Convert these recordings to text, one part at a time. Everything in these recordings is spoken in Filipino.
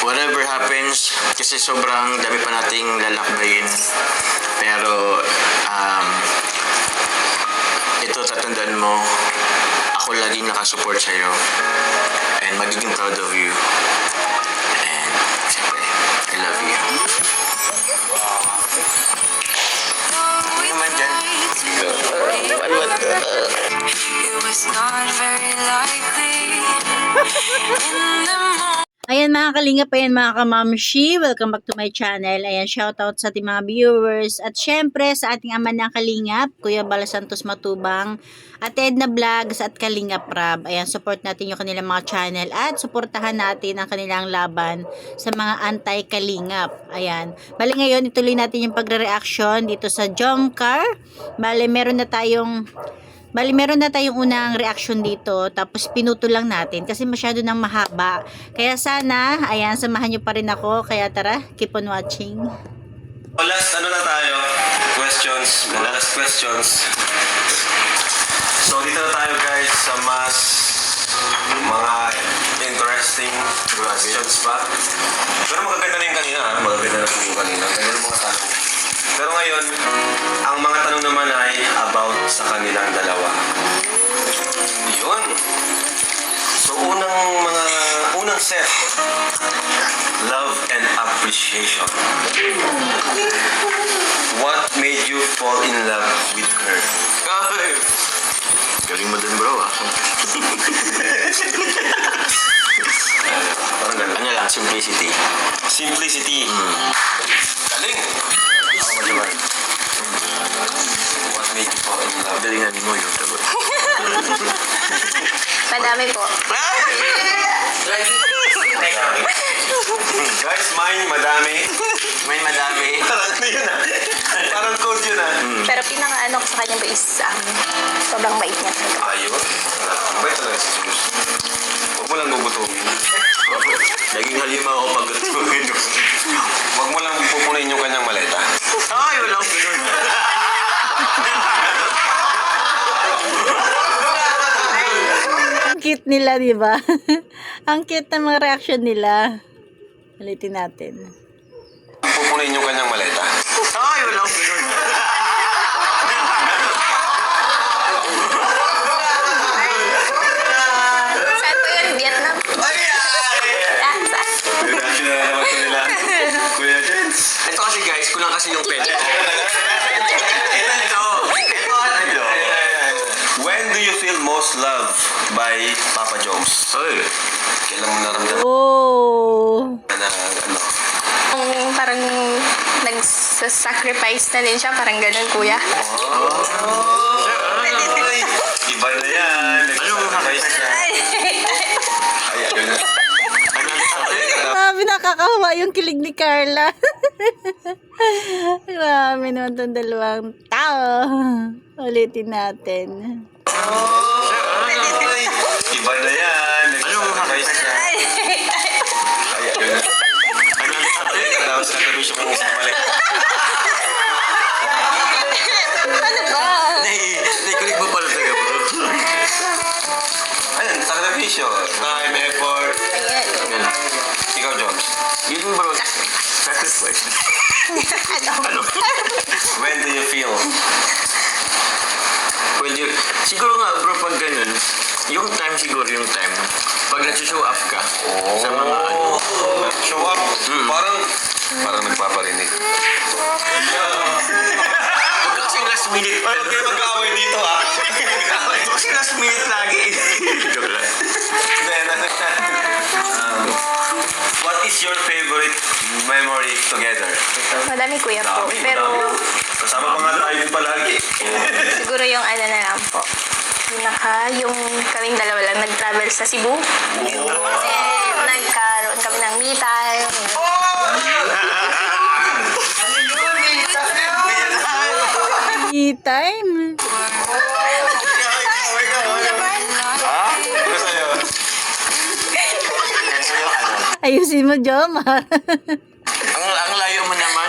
whatever happens, kasi sobrang dami pa nating lalakbayin. Pero, ito tatandaan mo, ako laging nakasupport sa'yo. And magiging proud of you. And, siyempre, I love you. Ano naman dyan? It was not very likely in the morning. Ayan mga kalingap, ayan mga kamamshi, welcome back to my channel. Ayan, shoutout sa ating mga viewers. At syempre sa ating ama ng kalingap, Kuya Bala Santos Matubang, at Edna Vlogs at Kalingap Rab. Ayan, support natin yung kanilang mga channel at supportahan natin ang kanilang laban sa mga anti-kalingap. Ayan, bali ngayon ituloy natin yung pagre-reaction dito sa Jongkar. Bali meron na tayong unang reaction dito, tapos pinuto lang natin kasi masyado nang mahaba. Kaya sana, ayan, samahan nyo pa rin ako. Kaya tara, keep on watching. Last, ano na tayo? Questions. Mga last questions. So, dito na tayo guys sa mas mga interesting questions pa. Pero magaganda na yung kanina, ha? Magaganda na yung kanina. Ganyan mga tanong. Pero ngayon, ang mga tanong naman ay about sa kanilang dalawa. Yun. So, unang set. Love and appreciation. What made you fall in love with her? Ay! Galing mo din bro, Parang ganun. Ano lang, simplicity. Simplicity. Galing. Ako ba naman? What made you fall in love? Galingan mo yung sagot. Madami po. Guys, mine, madami. May madami. Parang ano yun ah. Parang code yun ah. Pero pinaka-ano ko sa kanya po is sobrang bait niya. Ayun. Mabait talaga si Jesus. Huwag mo lang gugutumin. Laging halima ako pag gatuhin. Huwag mo lang pupunin yung kanyang maleta. Ay, wala akong ganun. Ang cute nila, di ba? Ang cute ng mga reaction nila. Ulitin natin. Pupunin yung kanyang maleta. Ay, wala akong ganun. Saan po yun? Vietnam? Ah, saan? Reaction na naman ito nila. Kuya Jens. Ito kasi guys, kulang kasi yung pen. Ito. When do you feel most loved by Papa Jones? Ay. Kailan mo naramdaman Oh! na ano? Parang nagsasacrifice na din siya. Parang ganun, kuya. Iba na yan. Ano ang Nag-sacrifice na. Ay, ayun na. Grabe, nakakahawa yung kilig ni Carla. Grabe naman itong dalawang tao. Ulitin natin. Iba na yan. Ano ang Nag-sacrifice na. Ay, ayun na. Tapos natabi siya kung isang mali. Ano ba? Naikulig mo pala taga bro. Ayun, sakripisyo. Time, effort. Ayan. Ikaw, Jones. Yun bro. Sacrifice. Ano? When do you feel? Well, siguro nga bro pag ganun, yung time siguro yung time. Pag nag-show up ka sa mga ano. Show up. Parang nagpaparinig. Huwag ka kasing last minute. Huwag kayo mag-away dito ah. Huwag ka kasing last minute lagi. Joke lang. What is your favorite memory together? Madami, kuya po. Dami, Pero madami. Kasama pa nga tayo palagi. siguro yung ano na lang po. Yung kaming dalawa lang nag-travel sa Cebu. Kasi nagkaroon kami ng me time. Me time. Ano sa'yo? Ayusin mo, Jomar. Ang layo mo naman.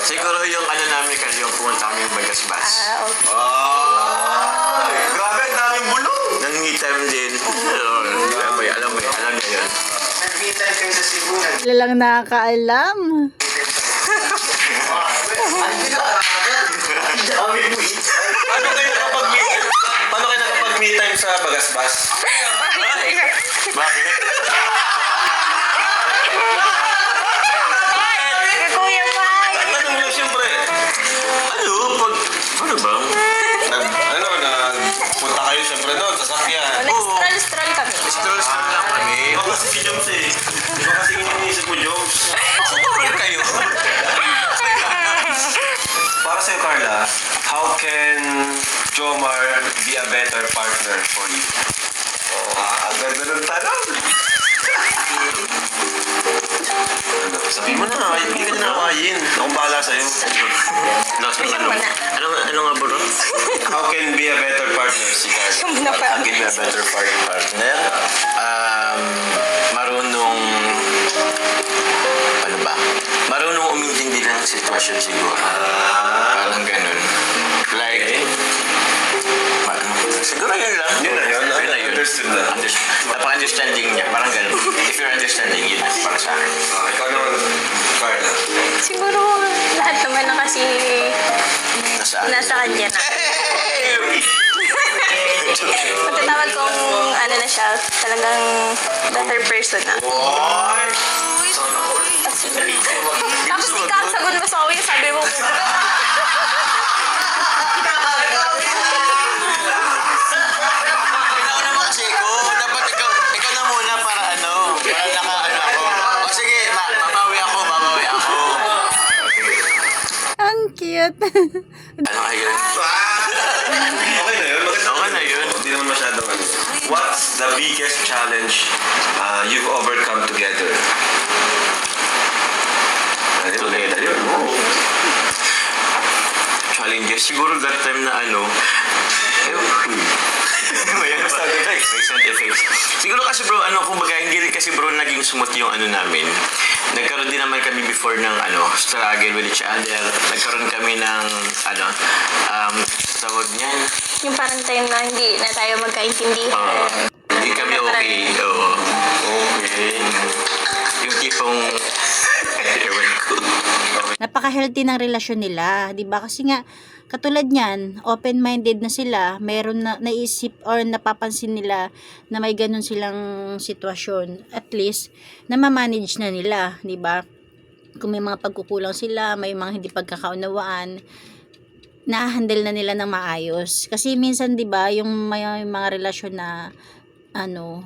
Siguro yung ano namin kasi yung pumunta kami yung Bagasbas. Okay. Grabe, ang daming bulong. Nang me time din. Alam mo yun. Nag-meet kayo sa Cebu. Sila lang nakakaalam. Paano kayo nakapag-meet time sa Bagasbas? Bakit? Kuya Mike! Tanong mo siyempre. Ano ba? Punta kayo siyempre doon, sasakyan. Nag-stroll-stroll kami. Stroll-stroll lang kami. Iba kasi si Joms eh. Iba kasi iniisip mo, Joms. Stroll kayo. Para sa'yo, Carla, how can Jomar be a better partner for you? Ganda ng tanong. Sabihin mo na, hindi ka na nakain. Akong bahala sa'yo. Ano nga bro? How can be a better partner si Carla? How can be a better partner? Marunong... Ano ba? Marunong umintindi ng sitwasyon siguro. Parang ganun. Like... Siguro yun lang. Yun na yun. Yun na yun. Understood na. Napaka-understanding niya. Parang ganun. If you're understanding, yun na para sa akin. Ikaw naman, Carla. Siguro lahat naman na kasi Nasaan? nasa kanya na. Matatawag kong ano na siya, talagang better person na. Tapos ikaw, sagot mo sa akin, sabi mo, Ikaw naman kasi ko. Dapat ikaw na muna para ano. Para naka-ano ako. O sige, babawi ako. Ang cute. Ano kayo? Okay na yun. Okay na yun. Hindi naman masyadong ano. What's the biggest challenge you've overcome together? Together yun. Challenges. Siguro that time na ano. May sound effects. May sound effects. Siguro kasi bro, kumbaga, hindi rin kasi bro naging smooth yung ano namin. Nagkaroon din naman kami before ng struggle with each other. Nagkaroon kami ng tawag niyan. yung parang time na hindi na tayo magkaintindihan. Hindi kami okay. Oo. Okay. Yung tipong ewan ko. Napaka-healthy ng relasyon nila, 'di ba? Kasi nga katulad niyan, open-minded na sila, meron na naisip or napapansin nila na may ganun silang sitwasyon. At least na ma-manage na nila, 'di ba? Kung may mga pagkukulang sila, may mga hindi pagkakaunawaan, na-handle na nila ng maayos. Kasi minsan 'di ba, yung may mga relasyon na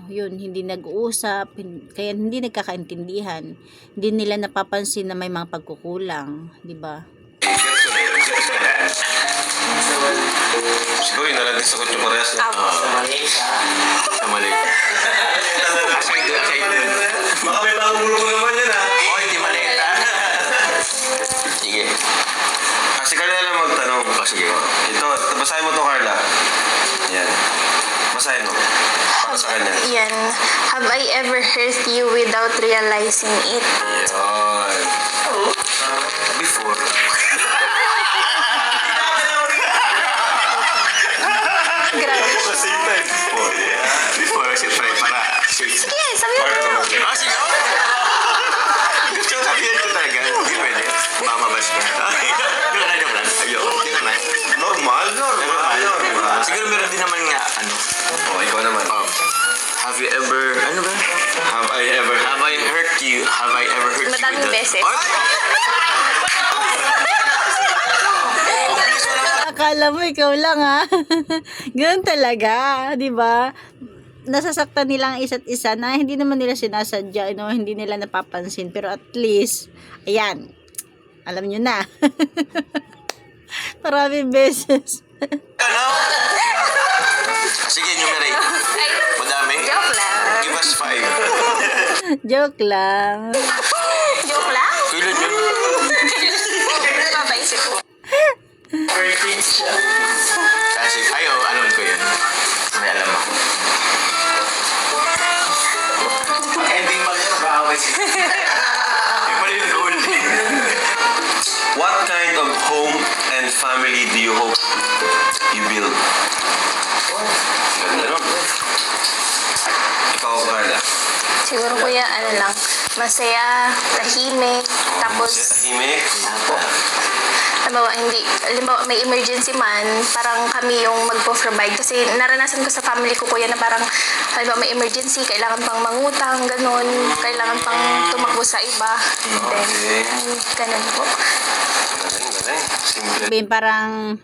yun, hindi nag-uusap, kaya hindi nagkakaintindihan. Hindi nila napapansin na may mga pagkukulang, 'di ba? Siguro yun na lang din sagot yung parehas. Apo. Mali. Baka may bagong grupo naman yan Oh, hindi mali. Sige. Kasi Carla lang magtanong. Oh, sige. Ito, basahin mo to Carla. Yan. Basahin mo. Para sa kanya. Yan. Have I ever hurt you without realizing it? Yan. Before. Grabe. Before, siyempre, para... Sige, sabi mo. Ah, sige. Gusto ko sabihin ko talaga. Hindi pwede. Mamabas ka. Pero na joke lang. Ayoko. Hindi naman. Normal. Siguro meron din naman nga, Oh, ikaw naman. have you ever, ano ba? Have I ever Have I hurt you? Have I ever hurt you? Madaming with beses. Ay! Akala mo ikaw lang ha. Ganun talaga, 'di ba? Nasasaktan nilang isa't isa na hindi naman nila sinasadya, hindi nila napapansin, pero at least ayan. Alam niyo na. Maraming beses. Ano? Sige, numerate. Ay, Madami? joke lang. Give us 5. Joke lang. Joke lang? Kailan yun? Mapaisip ko. Kasi, alam ko yun. May alam ako. Ending ba yun? Baaway siya. Yung pala yung goal. What kind of home and family do you hope you build? Ganda nun. Ikaw, Carla. Siguro kuya, ano lang, masaya, tahimik, tapos, Tahimik. halimbawa may emergency man, parang kami yung magpo-provide. Kasi naranasan ko sa family ko kuya na parang, halimbawa may emergency, kailangan pang mangutang, ganun, kailangan pang tumakbo sa iba. Then, ganun po. Galing. Simple. Sabihin, parang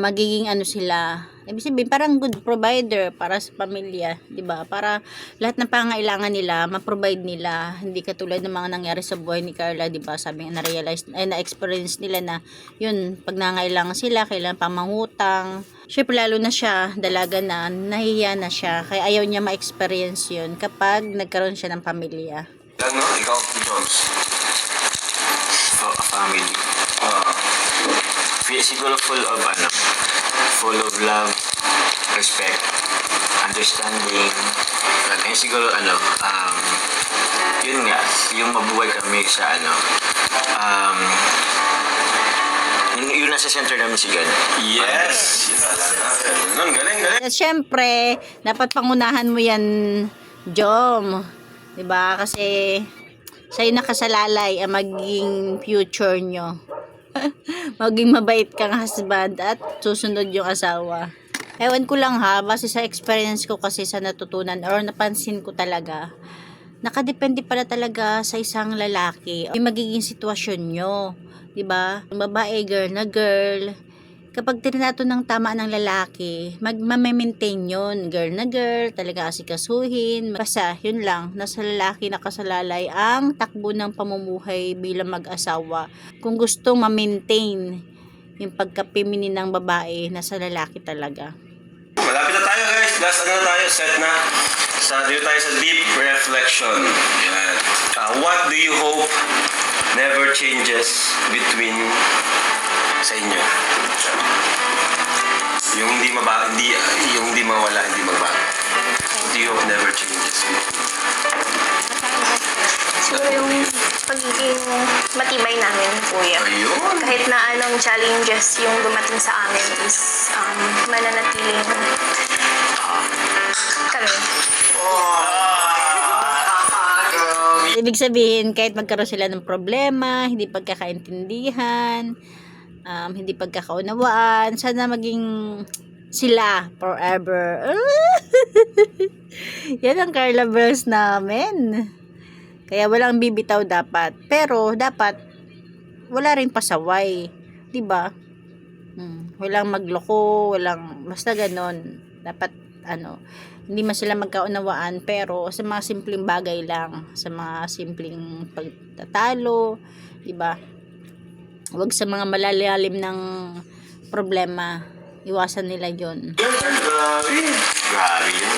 magiging ano sila, ibig sabihin parang good provider para sa pamilya, 'di ba? Para lahat ng pangangailangan nila ma-provide nila, hindi katulad ng mga nangyari sa buhay ni Carla, 'di ba? Sabi nga na-realize na-experience nila na yun, pag nangangailangan sila, kailangan pang mangutang. Syempre lalo na siya, dalaga na, nahihiya na siya, kaya ayaw niya ma-experience yun kapag nagkaroon siya ng pamilya. Lang, no? Ikaw, Jones. For a family. Siguro full of love, respect, understanding, and siguro yun nga, yung mabuhay kami sa yun nasa center namin si God. Yes! Ganun, galing. At syempre, dapat pangunahan mo yan, Jom. 'Di ba? Kasi sa'yo nakasalalay ang magiging future nyo. Maging mabait kang husband at susunod yung asawa. Ewan ko lang ha, base sa experience ko kasi sa natutunan or napansin ko talaga, nakadepende pala talaga sa isang lalaki yung magiging sitwasyon nyo. Diba? Yung babae, girl na girl. Kapag trinato ng tama ng lalaki, magmamaintain yun. Girl na girl, talaga asikasuhin. Basta, yun lang, nasa lalaki nakasalalay ang takbo ng pamumuhay bilang mag-asawa. Kung gustong ma-maintain yung pagka-feminine ng babae, nasa lalaki talaga. Malapit na tayo guys. Last tayo, set na. Dito tayo sa deep reflection. Yan. What do you hope never changes between sa inyo? Yung hindi mawala, hindi magbago. What do you hope never changes? Siguro yung pagiging matibay namin, kuya. Ayun. Kahit na anong challenges yung dumating sa amin is mananatiling kami. Ibig sabihin, kahit magkaroon sila ng problema, hindi pagkakaintindihan, hindi pagkakaunawaan, sana maging sila forever. Yan ang Carla Bells namin. Kaya walang bibitaw dapat. Pero dapat wala rin pasaway, 'di ba? Walang magloko, basta ganon. Dapat hindi man sila magkaunawaan, pero sa mga simpleng bagay lang, sa mga simpleng pagtatalo, 'di ba? Huwag sa mga malalalim ng problema. Iwasan nila 'yon. Grabe yun.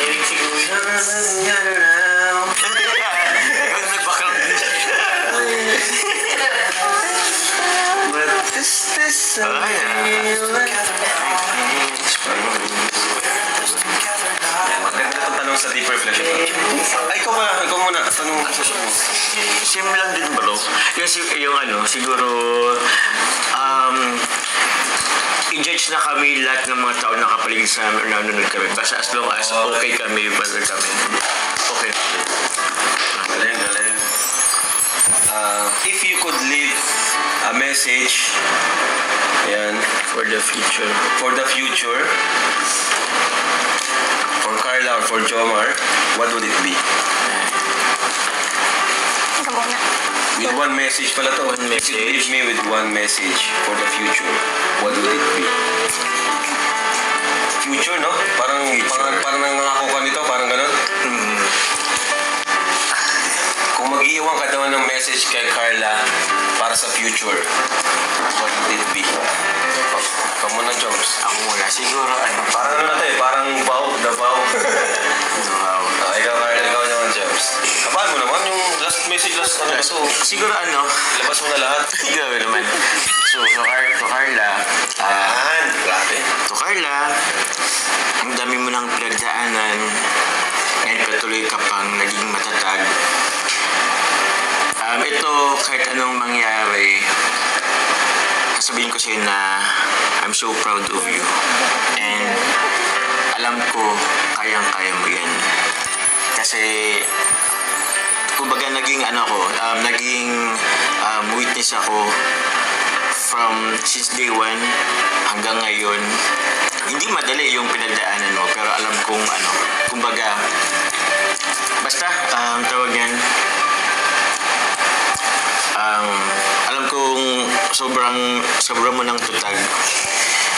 Maganda itong tanong sa deep reflection. Ay, ikaw muna. Tanong mo sa mo. Same lang din bro. Yung siguro i-judge na kami lahat ng mga tao na kapaligid sa amin, nanonood kami. Basta as long as okay kami, basta kami. Okay. Galing. If you could leave a message, yan, For the future. for Carla or for Jomar, what would it be? Ikaw muna. With one message pala to. One If you leave message. me with one message for the future, what would it be? Future, no? Parang nangangako ka nito, parang ganun. Kung mag-iwan ka daw ng message kay Carla para sa future, what would it be? Ikaw muna, Joms. Ako muna. Siguro Parang parang the vow. wow. Ikaw, Carla, ikaw naman, Joms. Kabahan mo naman yung last message, so, Siguro labas mo na lahat. Grabe naman. So, to Carla, Grabe. to Carla, ang dami mo ng pinagdaanan, and patuloy ka pang naging matatag. Ito, kahit anong mangyari, sasabihin ko sa'yo na I'm so proud of you. And alam ko, kayang-kaya mo yan. Kasi kumbaga naging witness ako from since day one hanggang ngayon. Hindi madali yung pinagdaanan mo, pero alam kong kumbaga basta tawag yan, alam kong sobrang mo ng tutag.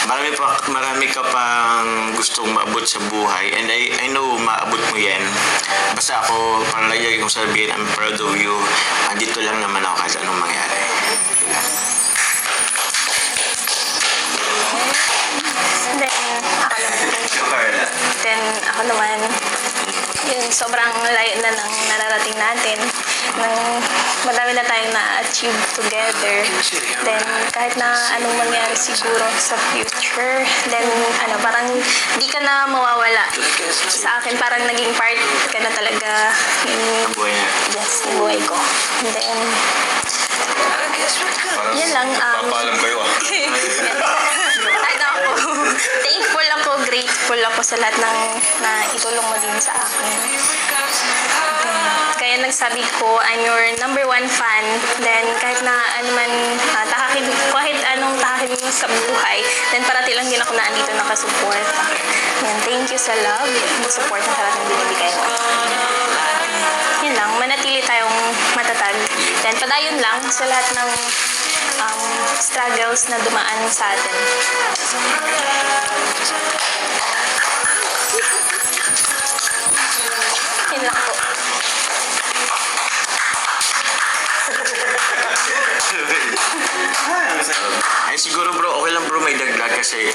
Marami ka pang gustong maabot sa buhay, and I know maabot mo yan. Basta ako, parang lagi kong sabihin, I'm proud of you. Andito lang naman ako kahit anong mangyari. Then ako naman, yun, sobrang layo na ng nararating natin. Madami na tayong na-achieve together. Then, kahit na anong mangyari siguro sa future, then, parang di ka na mawawala. Sa akin, parang naging part ka na talaga in, Buhay na. yes, in buhay ko. And then, Parang yan lang. papaalam kayo Thankful ako, grateful ako sa lahat ng na itulong mo din sa akin. Kaya nagsabi ko, I'm your number 1 fan. Then kahit na kahit anong tahakin mo sa buhay, then parati lang din ako na andito nakasupport. Yan, thank you sa love and support na sa lahat ng binibigay mo. Yun lang, manatili tayong matatag. Then padayon lang sa lahat ng struggles na dumaan sa atin. Yun lang po. Ay siguro bro, okay lang bro may dagdag kasi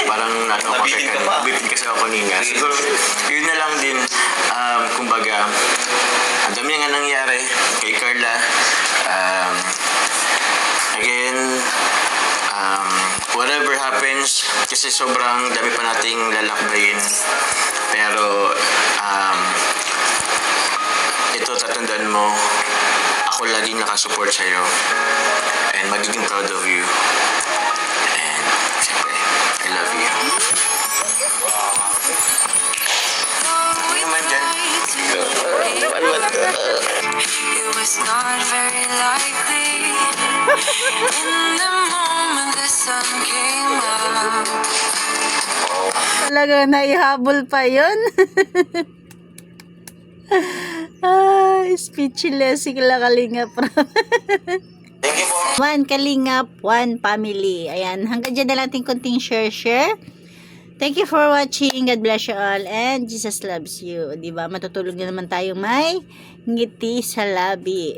parang Nabitin ka pa. nabitin kasi ako kanina. Siguro yun na lang din, kumbaga, ang dami nga nangyari kay Carla. Again, whatever happens, kasi sobrang dami pa nating lalakbayin. Pero, ito tatandaan mo, ako laging nakasupport sa'yo. And magiging proud of you. And, siyempre, I love you. Ano naman dyan? It was not very likely. In the moment the sun came up. Talaga naihabol pa yun. Speechless si Kalingap. Thank you po. One Kalingap, one family. Ayan, hanggang dyan na lang ating konting share. Thank you for watching. God bless you all. And Jesus loves you. Diba? Matutulog na naman tayo may ngiti sa labi.